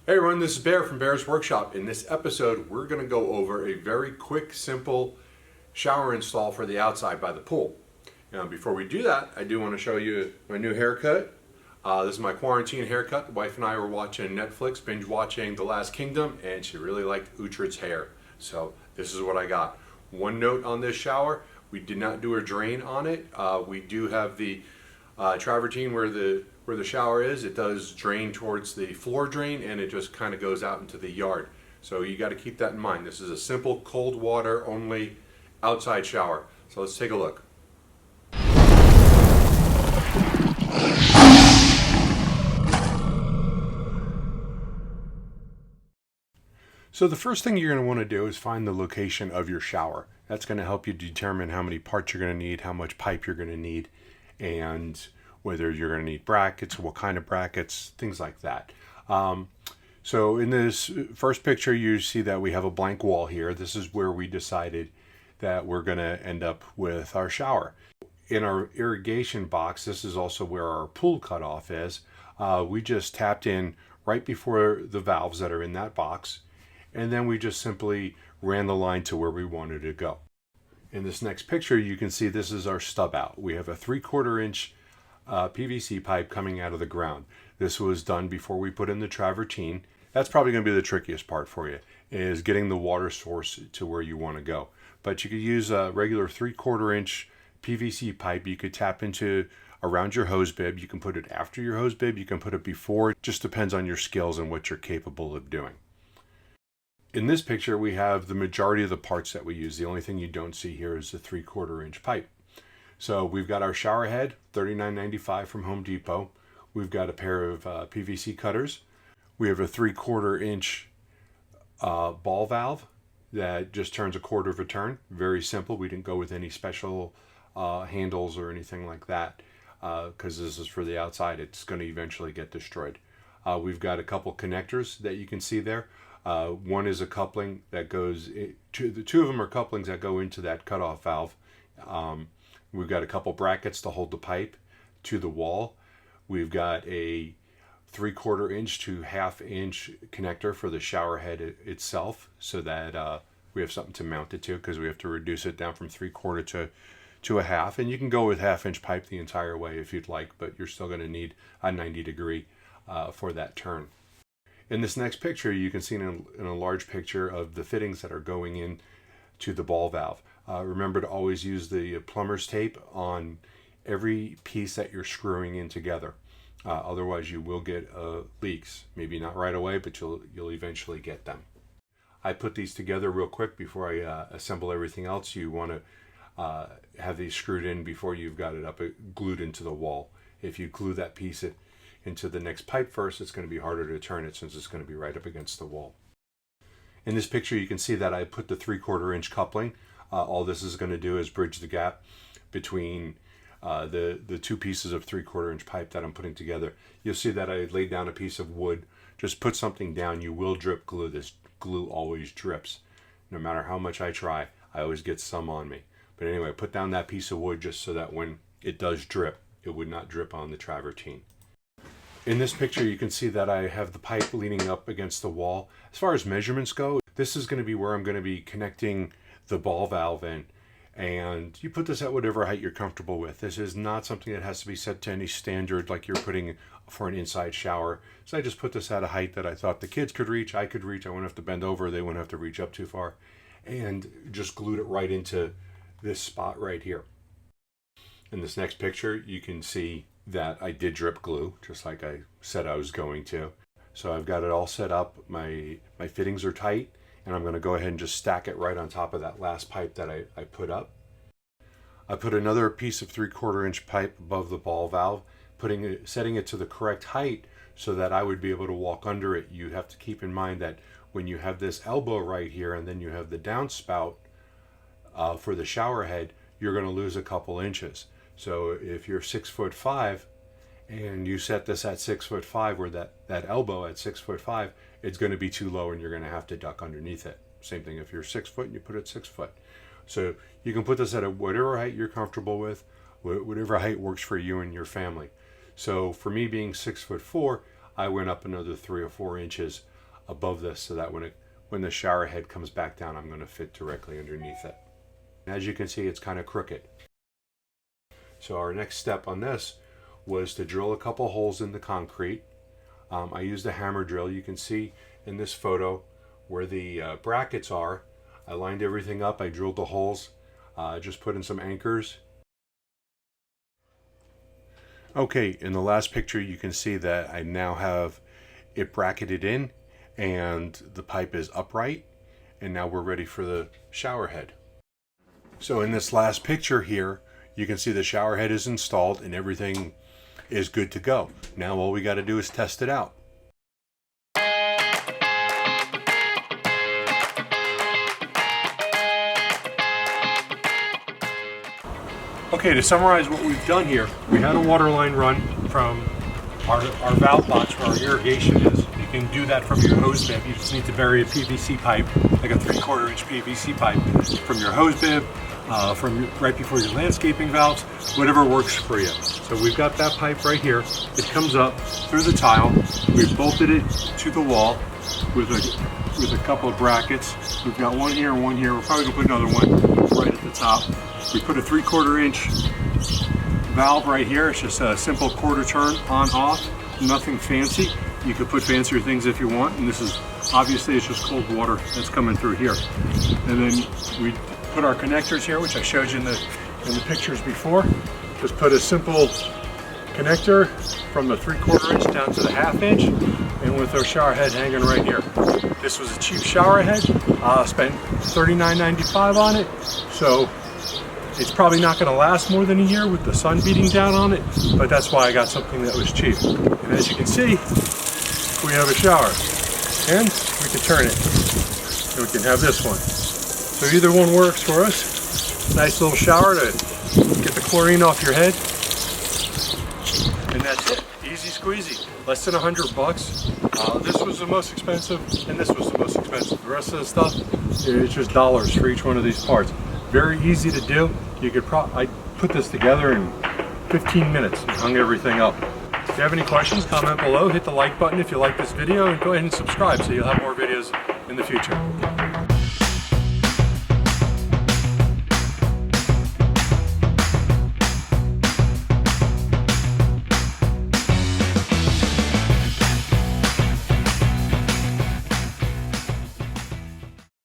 Hey everyone, this is Bear from Bear's Workshop. In this episode, we're going to go over a very quick, simple shower install for the outside by the pool. Now, before we do that, I do want to show you my new haircut. This is my quarantine haircut. The wife and I were watching Netflix, binge watching The Last Kingdom, and she really liked Uhtred's hair. So this is what I got. One note on this shower, we did not do a drain on it. We do have the travertine where the shower is. It does drain towards the floor drain, and it just kind of goes out into the yard. So you got to keep that in mind. This is a simple cold water only outside shower. So let's take a look. So the first thing you're going to want to do is find the location of your shower. That's going to help you determine how many parts you're going to need, how much pipe you're going to need, and whether you're going to need brackets, what kind of brackets, things like that. So in this first picture, you see that we have a blank wall here. This is where we decided that we're going to end up with our shower. In our irrigation box, this is also where our pool cutoff is. We just tapped in right before the valves that are in that box, and then we just simply ran the line to where we wanted to go. In this next picture, you can see this is our stub out. We have a 3/4 inch PVC pipe coming out of the ground. This was done before we put in the travertine. That's probably going to be the trickiest part for you, is getting the water source to where you want to go. But you could use a regular 3/4 inch PVC pipe. You could tap into around your hose bib. You can put it after your hose bib. You can put it before. It just depends on your skills and what you're capable of doing. In this picture, we have the majority of the parts that we use. The only thing you don't see here is the 3/4 inch pipe. So we've got our shower head, $39.95 from Home Depot. We've got a pair of PVC cutters. We have a 3/4 inch ball valve that just turns a quarter of a turn. Very simple. We didn't go with any special handles or anything like that because this is for the outside. It's going to eventually get destroyed. We've got a couple connectors that you can see there. One is a coupling that goes to the two of them are couplings that go into that cutoff valve. We've got a couple brackets to hold the pipe to the wall. We've got a 3/4 inch to 1/2 inch connector for the shower head itself, so that we have something to mount it to, because we have to reduce it down from 3/4 to a 1/2. And you can go with 1/2 inch pipe the entire way if you'd like, but you're still going to need a 90-degree for that turn. In this next picture, you can see in a large picture of the fittings that are going in to the ball valve. Remember to always use the plumber's tape on every piece that you're screwing in together. Otherwise, you will get leaks. Maybe not right away, but you'll eventually get them. I put these together real quick before I assemble everything else. You want to have these screwed in before you've got it up glued into the wall. If you glue that piece into the next pipe first, it's going to be harder to turn it since it's going to be right up against the wall. In this picture, you can see that I put the 3/4 inch coupling. All this is going to do is bridge the gap between the two pieces of 3/4 inch pipe that I'm putting together. You'll see that I laid down a piece of wood. Just put something down. You will drip glue. This glue always drips. No matter how much I try, I always get some on me. But anyway, put down that piece of wood just so that when it does drip, it would not drip on the travertine. In this picture, you can see that I have the pipe leaning up against the wall. As far as measurements go, this is going to be where I'm going to be connecting the ball valve in. And you put this at whatever height you're comfortable with. This is not something that has to be set to any standard like you're putting for an inside shower. So I just put this at a height that I thought the kids could reach, I could reach. I wouldn't have to bend over, they wouldn't have to reach up too far. And just glued it right into this spot right here. In this next picture, you can see that I did drip glue, just like I said I was going to. So I've got it all set up. My fittings are tight, and I'm going to go ahead and just stack it right on top of that last pipe that I put up. I put another piece of 3/4 inch pipe above the ball valve, setting it to the correct height so that I would be able to walk under it. You have to keep in mind that when you have this elbow right here and then you have the downspout for the shower head, you're going to lose a couple inches. So if you're 6'5" and you set this at 6'5", where that elbow at 6'5", it's going to be too low and you're going to have to duck underneath it. Same thing if you're 6 foot and you put it 6 foot. So you can put this at whatever height you're comfortable with, whatever height works for you and your family. So for me being 6'4", I went up another 3 or 4 inches above this so that when the shower head comes back down, I'm going to fit directly underneath it. As you can see, it's kind of crooked. So our next step on this was to drill a couple holes in the concrete. I used a hammer drill. You can see in this photo where the brackets are. I lined everything up. I drilled the holes. Just put in some anchors. Okay, in the last picture you can see that I now have it bracketed in and the pipe is upright, and now we're ready for the shower head. So in this last picture here, you can see the shower head is installed and everything is good to go. Now all we got to do is test it out. Okay, to summarize what we've done here, we had a water line run from our valve box where our irrigation is. You can do that from your hose bib. You just need to bury a PVC pipe, like a 3/4 inch PVC pipe, from your hose bib, from right before your landscaping valves, whatever works for you. So we've got that pipe right here. It comes up through the tile. We've bolted it to the wall with a couple of brackets. We've got one here and one here. We're probably gonna put another one right at the top. We put a 3/4 inch valve right here. It's just a simple quarter turn on off, nothing fancy. You could put fancier things if you want, and this is obviously it's just cold water that's coming through here. And then we put our connectors here, which I showed you in the pictures before. Just put a simple connector from the 3/4 inch down to the 1/2 inch, and with our shower head hanging right here. This was a cheap shower head. Spent $39.95 on it, so it's probably not going to last more than a year with the sun beating down on it, but that's why I got something that was cheap. And as you can see, we have a shower, and we can turn it, and we can have this one. So either one works for us. Nice little shower to get the chlorine off your head, and that's it. Easy squeezy. Less than $100. This was the most expensive, and this was the most expensive. The rest of the stuff, it's just dollars for each one of these parts. Very easy to do. You could I put this together in 15 minutes and hung everything up. If you have any questions, comment below. Hit the like button if you like this video, and go ahead and subscribe so you'll have more videos in the future.